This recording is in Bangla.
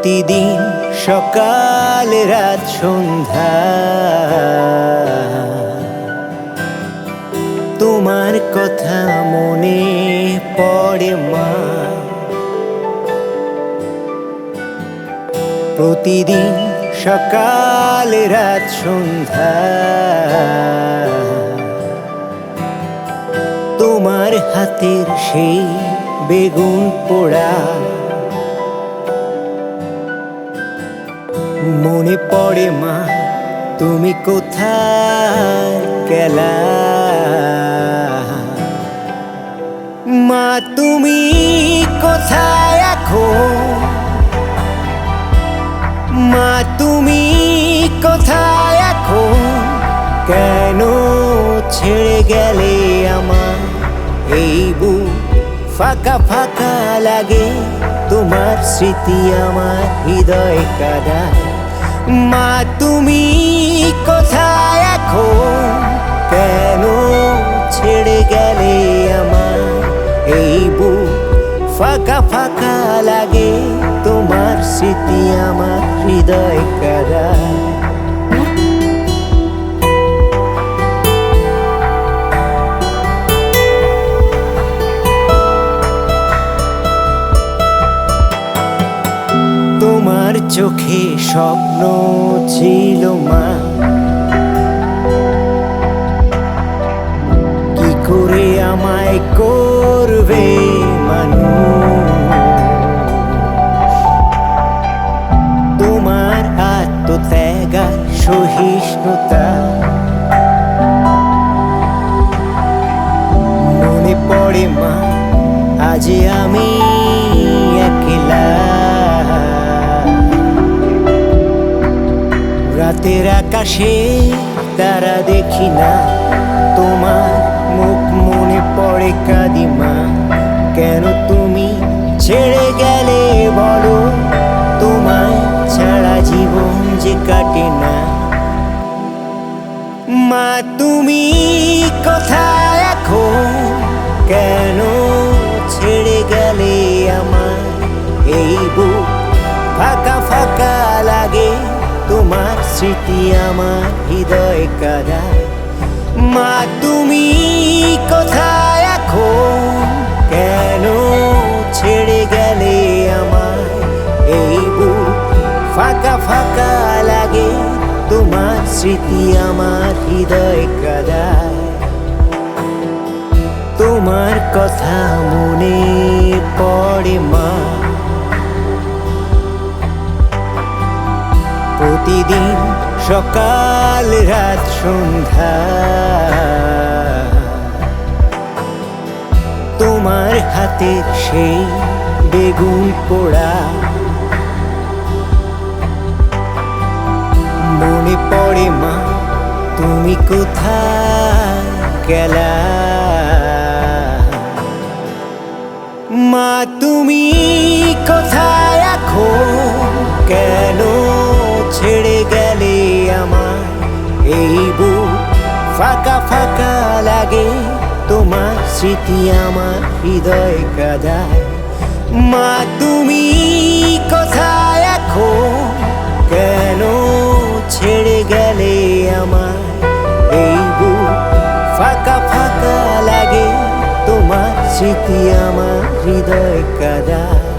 প্রতিদিন সকাল রাত সন্ধ্যা তোমার কথা মনে পড়ে মা। প্রতিদিন সকাল রাত সন্ধ্যা তোমার হাতের সেই বেগুন পোড়া মনে পড়ে মা। তুমি কোথায় গেলা মা? তুমি কোথায় এখন মা? তুমি কোথায় এখন? কেন ছেড়ে গেলে আমার এই বুক ফাঁকা ফাঁকা লাগে? তোমার স্মৃতি আমার হৃদয় কাঁদায়। মা তুমি কোথায় এখন? কেন ছেড়ে গেলে আমার এই বুক ফাঁকা ফাঁকা লাগে? তোমার স্মৃতি আমার হৃদয় কাঁদায়। তোমার চোখে স্বপ্ন ছিল মা, কি করে আমায় করবে মানুষ? তোমার আত্মত্যাগ আর সহিষ্ণুতা মনে পড়ে মা। আজ আমি একলা রাতের আকাশে তারা দেখি না, তোমার মুখ মনে পড়ে কাঁদি মা। কেন তুমি ছেড়ে গেলে বলো? তোমায় ছাড়া জীবন যে কাটে না। মা তুমি কোথায় এখন? কেন ছেড়ে গেলে আমার এই বুক ফাঁকা ফাঁকা লাগে? তোমার স্মৃতি আমার হৃদয় কাঁদায়। মা তুমি কোথায় এখন? কেন ছেড়ে গেলে আমার এই বুক ফাঁকা ফাঁকা লাগে? তোমার স্মৃতি আমার হৃদয় কাঁদায়। তোমার কথা মনে পড়ে মা। প্রতিদিন সকাল রাত সন্ধ্যা তোমার হাতের সেই বেগুন পোড়া মনে পড়ে মা। তুমি কোথায় গেলা মা? তুমি কোথায় এখন? কেন ছেড়ে গেলে আমার এই বুক ফাঁকা ফাঁকা লাগে? তোমার স্মৃতি আমার হৃদয় কাঁদায়। মা তুমি কোথায় এখন? কেন ছেড়ে গেলে আমার এই বুক ফাঁকা ফাঁকা লাগে? তোমার স্মৃতি আমার হৃদয় কাঁদায়।